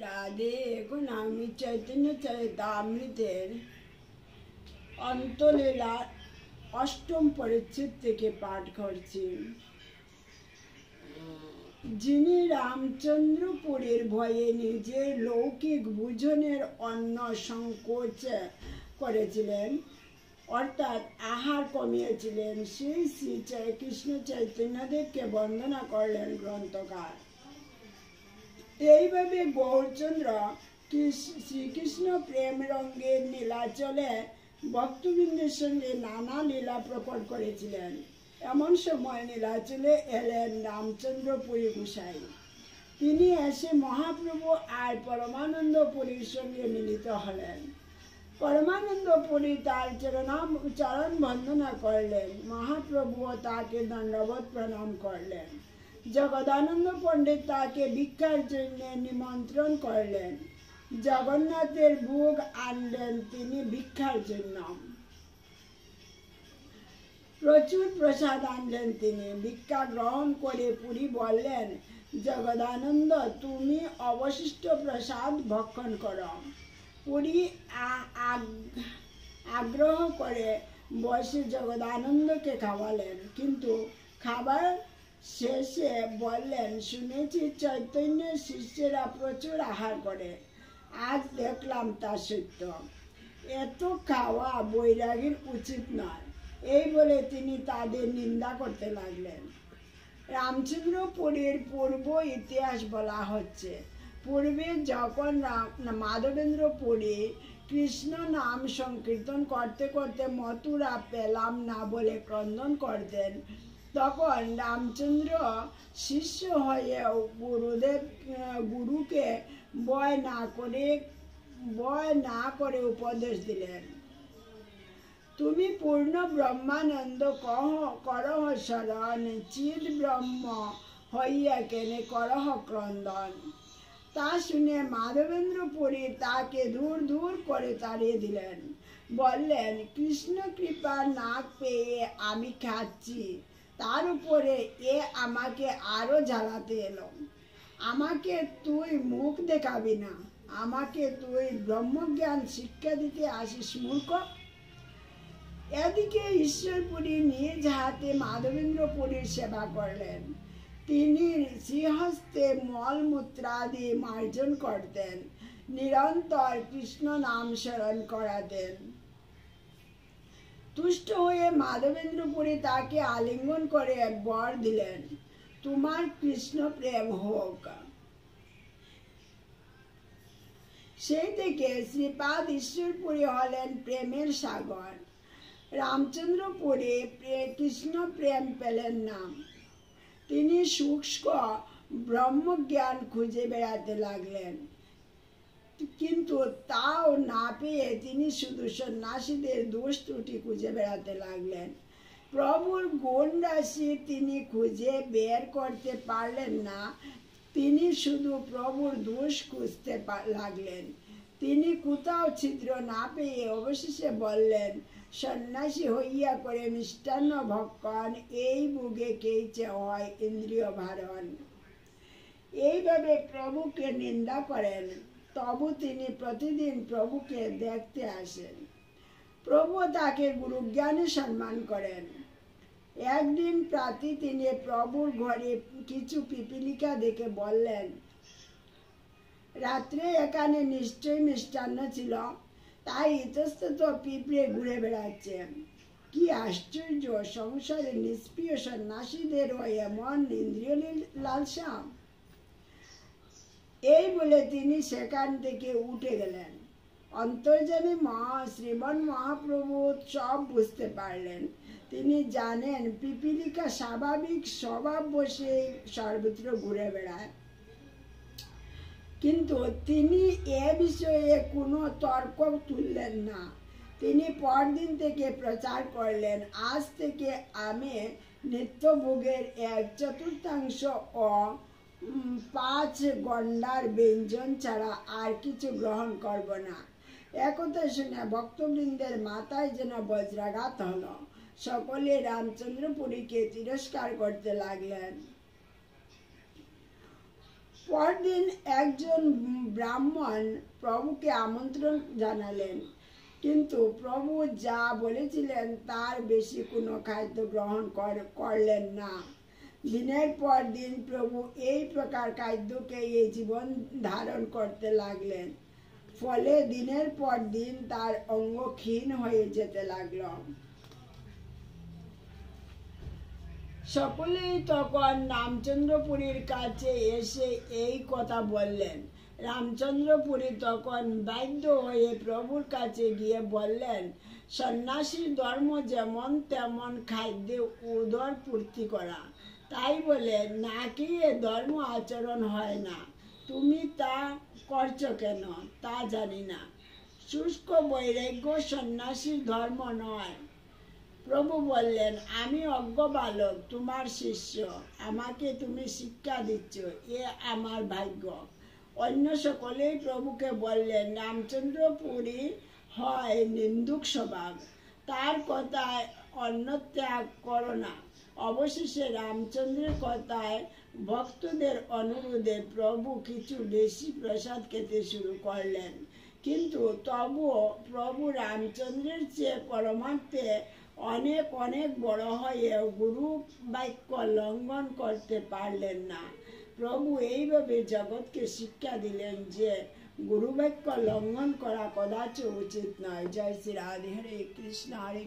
রাধে। এখন আমি চৈতন্য চরিতামৃতের অন্তলীলা অষ্টম পরিচ্ছেদ থেকে পাঠ করছি। যিনি রামচন্দ্রপুরীর ভয়ে নিজের লৌকিক বুঝনের অন্ন সংকোচ করেছিলেন, অর্থাৎ আহার কমিয়েছিলেন, সেই শ্রী কৃষ্ণ চৈতন্যদেবকে বন্দনা করলেন গ্রন্থকার। এইভাবে গৌরচন্দ্র শ্রীকৃষ্ণ প্রেম রঙ্গের নীলাচলে ভক্তবৃন্দের সঙ্গে নানা লীলা প্রকট করেছিলেন। এমন সময় নীলাচলে এলেন রামচন্দ্রপুরী গোসাই। তিনি এসে মহাপ্রভু আর পরমানন্দ পুরীর সঙ্গে মিলিত হলেন। পরমানন্দ পুরী তার চরণ বন্দনা করলেন। মহাপ্রভুও তাকে দণ্ডবত প্রণাম করলেন। জগদানন্দ পণ্ডিত তাকে ভিক্ষার জন্য নিমন্ত্রণ করলেন। জগন্নাথের ভোগ আনলেন তিনি ভিক্ষার জন্য। প্রচুর প্রসাদ আনলেন তিনি। ভিক্ষা গ্রহণ করে পুরী বললেন, জগদানন্দ, তুমি অবশিষ্ট প্রসাদ ভক্ষণ করো। পুরী আগ্রহ করে বসে জগদানন্দকে খাওয়ালেন, কিন্তু খাবার শেষে বললেন, শুনেছি চৈতন্যের শিষ্যেরা প্রচুর আহার করে, আজ দেখলাম তা সত্য। এত খাওয়া বৈরাগীর উচিত নয়। এই বলে তিনি তাদের নিন্দা করতে লাগলেন। রামচন্দ্রপুরীর পূর্ব ইতিহাস বলা হচ্ছে। পূর্বে যখন মাধবেন্দ্র পুরী কৃষ্ণ নাম সংকীর্তন করতে করতে মথুরা পেলাম না বলে ক্রন্দন করতেন, তখন রামচন্দ্র শিষ্য হয়ে গুরুকে ভয় না করে উপদেশ দিলেন, তুমি পূর্ণ ব্রহ্মানন্দ করহ শরণ, চিদ ব্রহ্ম হইয়া কেনে করহ ক্রন্দন। তা শুনে মাধবেন্দ্র পুরী তাকে দূর দূর করে তাড়িয়ে দিলেন। বললেন, কৃষ্ণ কৃপা না পেয়ে আমি খাচ্ছি, তার উপরে এ আমাকে আরো জ্বালাতে এলো। আমাকে তুই মুখ দেখাবি না, আমাকে তুই ব্রহ্মজ্ঞান শিক্ষা দিতে আসিস মূর্খ। এদিকে ঈশ্বরপুরী নিজ হাতে মাধবেন্দ্র পুরীর সেবা করলেন। তিনি শ্রীহস্তে মলমূত্রাদি মার্জন করতেন, নিরন্তর কৃষ্ণ নাম স্মরণ করাতেন। তুষ্ট হয়ে মাধবেন্দ্র পুরী তাকে আলিঙ্গন করে বর দিলেন, তোমার কৃষ্ণ প্রেম হোক। সেই থেকে শ্রীপাদ ঈশ্বরপুরী হলেন প্রেমের সাগর। রামচন্দ্রপুরী কৃষ্ণ প্রেম পেলেন না। তিনি শুষ্ক ব্রহ্মজ্ঞান খুঁজে বেড়াতে লাগলেন, কিন্তু তাও না পেয়ে তিনি শুধু সন্ন্যাসীদের দোষ ত্রুটি খুঁজে বেড়াতে লাগলেন। প্রভুর গুণ রাশি তিনি খুঁজে বের করতে পারলেন না। তিনি শুধু প্রভুর দোষ খুঁজতে লাগলেন। তিনি কোথাও ছিদ্র না পেয়ে অবশেষে বললেন, সন্ন্যাসী হইয়া করে মিষ্টান্ন ভক্ষণ, এই ভোগে কেইচে হয় ইন্দ্রিয় ভারণ। এইভাবে প্রভুকে নিন্দা করেন। তবু তিনি প্রতিদিন প্রভুকে দেখতে আসেন। প্রভু তাকে গুরুজ্ঞানে সম্মান করেন। একদিন প্রাতে তিনি প্রভুর ঘরে কিছু পিপীলিকা দেখে বললেন, রাত্রে এখানে নিশ্চয়ই মিষ্টান্ন ছিল, তাই ইতস্তত পিঁপড়ে ঘুরে বেড়াচ্ছে। কি আশ্চর্য, সংসারে নিষ্প্রিয় সন্ন্যাসীদেরও এমন ইন্দ্রিয় লালসা। এই বলে তিনি সেখান থেকে উঠে গেলেন। অন্তর্যামী শ্রীমন মহাপ্রভু সব বুঝতে পারলেন। তিনি জানেন পিপীলিকা স্বাভাবিক স্বভাব বসে সর্বত্র ঘুরে বেড়ায়, কিন্তু তিনি এ বিষয়ে কোনো তর্ক তুললেন না। তিনি পরদিন থেকে প্রচার করলেন, আজ থেকে আমি নিত্যভোগের 1/4 ও 5 গন্ডার ব্যঞ্জন ছাড়া আর কিছু গ্রহণ করব না। একথা শুনে ভক্তবৃন্দের মাথায় যেন বজ্রাঘাত হলো। সকলে রামচন্দ্রপুরীকে তিরস্কার করতে লাগলেন। পরদিন একজন ব্রাহ্মণ প্রভুকে আমন্ত্রণ জানালেন, কিন্তু প্রভু যা বলেছিলেন তার বেশি কোনো খাদ্য গ্রহণ করলেন না। দিনের পর দিন প্রভু এই প্রকার খাদ্যকে এই জীবন ধারণ করতে লাগলেন। ফলে দিনের পর দিন তার অঙ্গ ক্ষীণ হয়ে যেতে লাগল। সকলেই তখন রামচন্দ্রপুরীর কাছে এসে এই কথা বললেন। রামচন্দ্রপুরী তখন বাধ্য হয়ে প্রভুর কাছে গিয়ে বললেন, সন্ন্যাসীর ধর্ম যেমন তেমন খাদ্যে উদর পূর্তি করা, তাই বলে না খেয়ে ধর্ম আচরণ হয় না। তুমি তা করছো কেন তা জানি না। শুষ্ক বৈরাগ্য সন্ন্যাসীর ধর্ম নয়। প্রভু বললেন, আমি অজ্ঞ বালক, তোমার শিষ্য, আমাকে তুমি শিক্ষা দিচ্ছ, এ আমার ভাগ্য। অন্য সকলেই প্রভুকে বললেন, রামচন্দ্রপুরী হয় নিন্দুক স্বভাব, তার কথায় অন্ন ত্যাগ করো না। অবশেষে রামচন্দ্রের কথায় ভক্তদের অনুরোধে প্রভু কিছু বেশি প্রসাদ খেতে শুরু করলেন। কিন্তু তবুও প্রভু রামচন্দ্রের চেয়ে পরমার্থে অনেক অনেক বড় হয়েও গুরু বাক্য লঙ্ঘন করতে পারলেন না। প্রভু এইভাবে জগৎকে শিক্ষা দিলেন যে গুরু বাক্য লঙ্ঘন করা কদাচ উচিত নয়। জয় শ্রী রাধে। হরে কৃষ্ণ। হরে